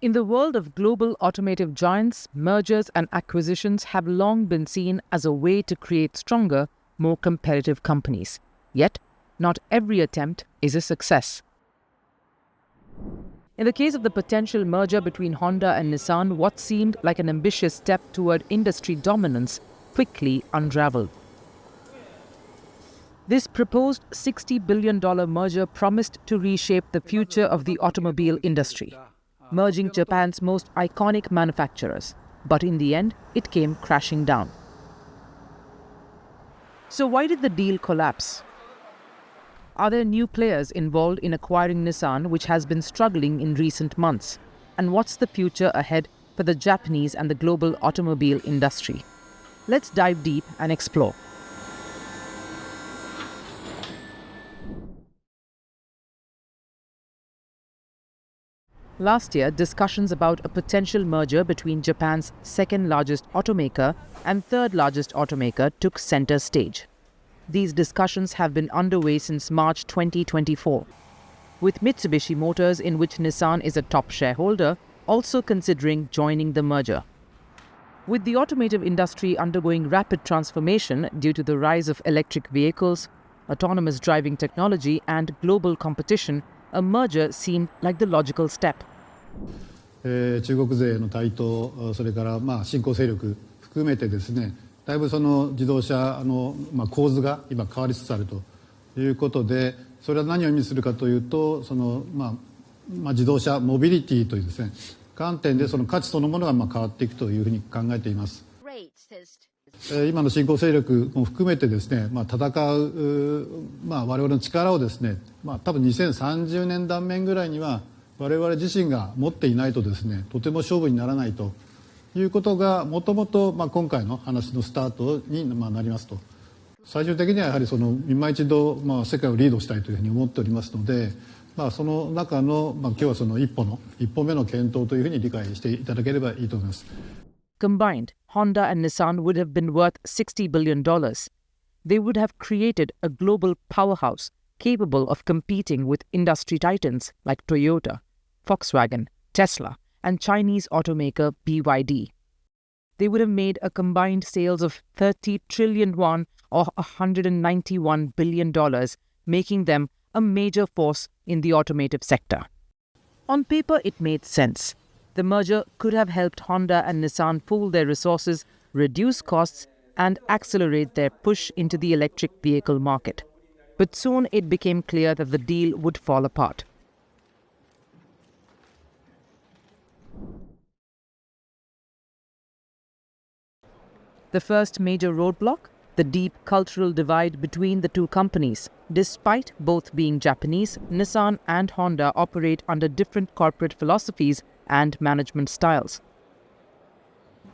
In the world of global automotive giants, mergers and acquisitions have long been seen as a way to create stronger, more competitive companies. Yet, not every attempt is a success. In the case of the potential merger between Honda and Nissan, what seemed like an ambitious step toward industry dominance quickly unraveled. This proposed $60 billion merger promised to reshape the future of the automobile industry, merging Japan's most iconic manufacturers. But in the end, it came crashing down. So why did the deal collapse? Are there new players involved in acquiring Nissan, which has been struggling in recent months? And what's the future ahead for the Japanese and the global automobile industry? Let's dive deep and explore. Last year, discussions about a potential merger between Japan's second-largest automaker and third-largest automaker took center stage. These discussions have been underway since March 2024, with Mitsubishi Motors, in which Nissan is a top shareholder, also considering joining the merger. With the automotive industry undergoing rapid transformation due to the rise of electric vehicles, autonomous driving technology, and global competition, a merger seemed like the logical step. 中国勢の台頭、それから新興勢力含めてですね、だいぶその自動車の構図が今変わりつつあるということで、それは何を意味するかというと、その自動車モビリティというですね、観点でその価値そのものが変わっていくというふうに考えています。今の新興勢力も含めてですね、戦う我々の力をですね、多分2030年断面ぐらいには我々自身が持っていないとですね、とても勝負にならないということがもともと今回の話のスタートになりますと。最終的にはやはりその今一度世界をリードしたいというふうに思っておりますので、その中の今日はその一歩目の検討というふうに理解していただければいいと思います。Combined, Honda and Nissan would have been worth $60 billion. They would have created a global powerhouse capable of competing with industry titans like Toyota, Volkswagen, Tesla, and Chinese automaker BYD. They would have made a combined sales of 30 trillion won or $191 billion, making them a major force in the automotive sector. On paper, it made sense. The merger could have helped Honda and Nissan pool their resources, reduce costs, and accelerate their push into the electric vehicle market. But soon it became clear that the deal would fall apart. The first major roadblock? The deep cultural divide between the two companies. Despite both being Japanese, Nissan and Honda operate under different corporate philosophies and management styles.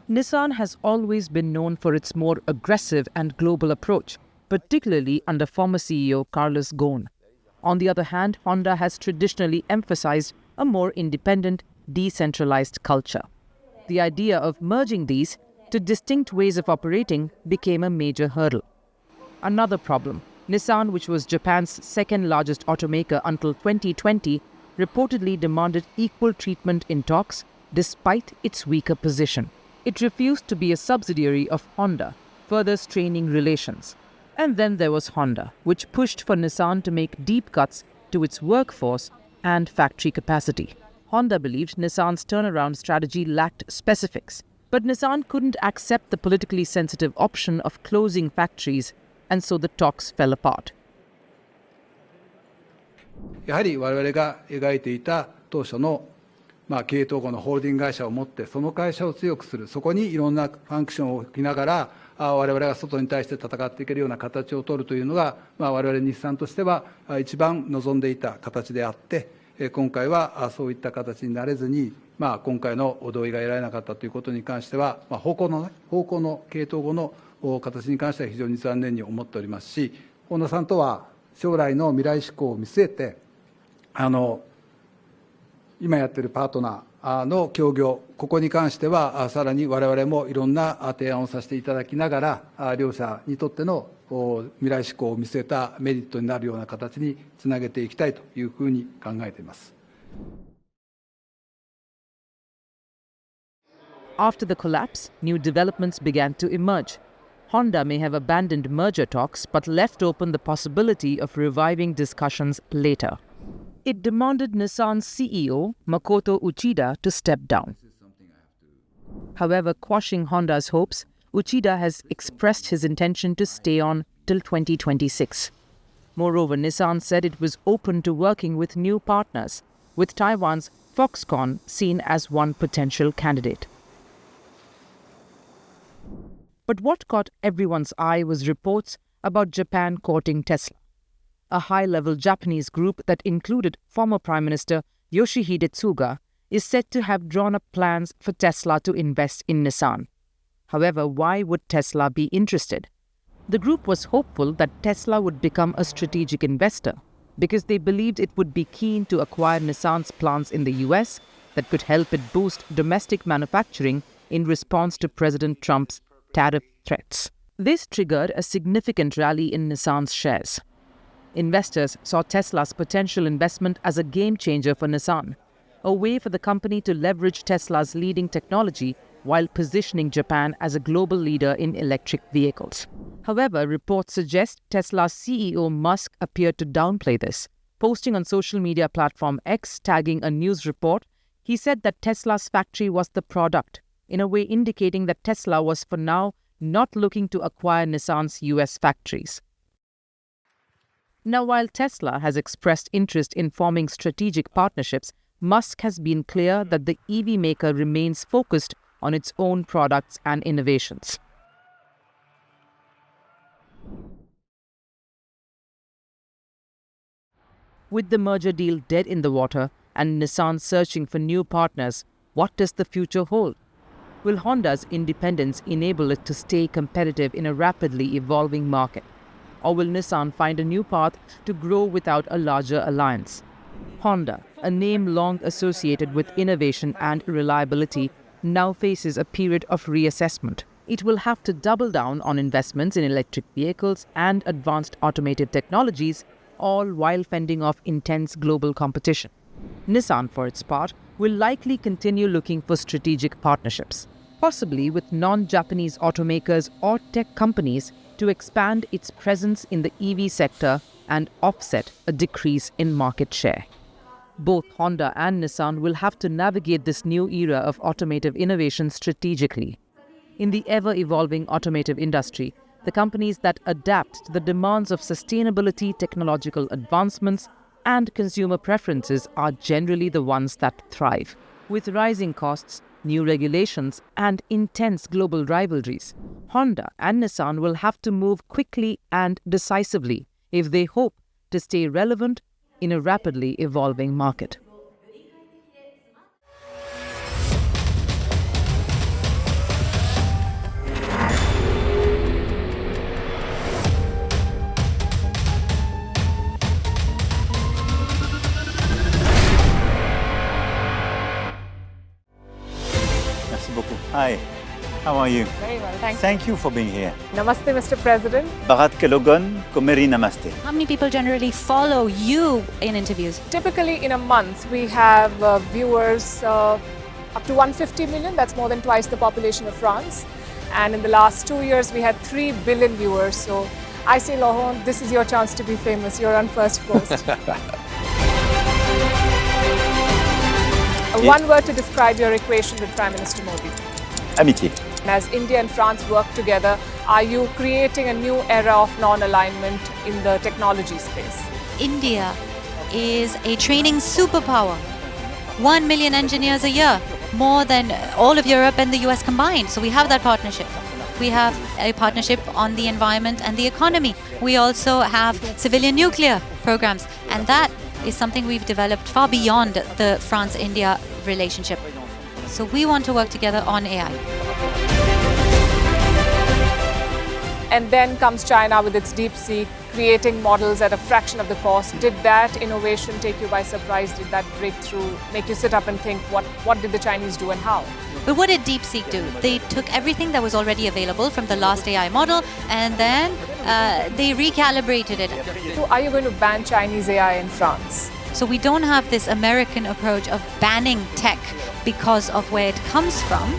Nissan has always been known for its more aggressive and global approach, particularly under former CEO Carlos Ghosn. On the other hand, Honda has traditionally emphasized a more independent, decentralized culture. The idea of merging these to distinct ways of operating became a major hurdle. Another problem, Nissan, which was Japan's second-largest automaker until 2020, reportedly demanded equal treatment in talks despite its weaker position. It refused to be a subsidiary of Honda, further straining relations. And then there was Honda, which pushed for Nissan to make deep cuts to its workforce and factory capacity. Honda believed Nissan's turnaround strategy lacked specifics, but Nissan couldn't accept the politically sensitive option of closing factories, and so the talks fell apart. やはり我々が描いていた当初の経営統合のホールディング会社を持って、その会社を強くする、そこにいろんなファンクションを置きながら、我々が外に対して戦っていけるような形を取るというのが、我々日産としては一番望んでいた形であって、今回はそういった形になれずに、今回の同意が得られなかったということに関しては、方向の経営統合の形に関しては非常に残念に思っておりますし、本田さんとは将来の未来志向を見据えて、今やっているパートナーの協業、ここに関してはさらに我々もいろんな提案をさせていただきながら、両者にとっての未来志向を見据えたメリットになるような形につなげていきたいというふうに考えています。After the collapse, new developments began to emerge. Honda may have abandoned merger talks but left open the possibility of reviving discussions later. It demanded Nissan's CEO, Makoto Uchida, to step down. However, quashing Honda's hopes, Uchida has expressed his intention to stay on till 2026. Moreover, Nissan said it was open to working with new partners, with Taiwan's Foxconn seen as one potential candidate. But what caught everyone's eye was reports about Japan courting Tesla. A high-level Japanese group that included former Prime Minister Yoshihide Suga is said to have drawn up plans for Tesla to invest in Nissan. However, why would Tesla be interested? The group was hopeful that Tesla would become a strategic investor because they believed it would be keen to acquire Nissan's plants in the US that could help it boost domestic manufacturing in response to President Trump's tariff threats. This triggered a significant rally in Nissan's shares. Investors saw Tesla's potential investment as a game changer for Nissan, a way for the company to leverage Tesla's leading technology while positioning Japan as a global leader in electric vehicles. However, reports suggest Tesla's CEO Musk appeared to downplay this. Posting on social media platform X tagging a news report, he said that Tesla's factory was the product, in a way indicating that Tesla was for now not looking to acquire Nissan's US factories. Now, while Tesla has expressed interest in forming strategic partnerships, Musk has been clear that the EV maker remains focused on its own products and innovations. With the merger deal dead in the water and Nissan searching for new partners, what does the future hold? Will Honda's independence enable it to stay competitive in a rapidly evolving market? Or will Nissan find a new path to grow without a larger alliance? Honda, a name long associated with innovation and reliability, now faces a period of reassessment. It will have to double down on investments in electric vehicles and advanced automated technologies, all while fending off intense global competition. Nissan, for its part, will likely continue looking for strategic partnerships, possibly with non-Japanese automakers or tech companies, to expand its presence in the EV sector and offset a decrease in market share. Both Honda and Nissan will have to navigate this new era of automotive innovation strategically. In the ever-evolving automotive industry, the companies that adapt to the demands of sustainability, technological advancements, and consumer preferences are generally the ones that thrive. With rising costs, new regulations, and intense global rivalries, Honda and Nissan will have to move quickly and decisively if they hope to stay relevant in a rapidly evolving market. Merci beaucoup. Hi, how are you? Very well, thank you. Thank you for being here. Namaste, Mr. President. Bharat ke logon ko meri namaste. How many people generally follow you in interviews? Typically, in a month, we have viewers up to 150 million. That's more than twice the population of France. And in the last 2 years, we had 3 billion viewers. So I say, Laurent, this is your chance to be famous. You're on Firstpost. One word to describe your equation with Prime Minister Modi. Amitié. As India and France work together, are you creating a new era of non-alignment in the technology space? India is a training superpower. 1 million engineers a year, more than all of Europe and the US combined. So we have that partnership. We have a partnership on the environment and the economy. We also have civilian nuclear programs. And that is something we've developed far beyond the France-India relationship. So we want to work together on AI. And then comes China with its DeepSeek, creating models at a fraction of the cost. Did that innovation take you by surprise? Did that breakthrough make you sit up and think, what did the Chinese do and how? But what did DeepSeek do? They took everything that was already available from the last AI model and then they recalibrated it. So are you going to ban Chinese AI in France? So we don't have this American approach of banning tech because of where it comes from.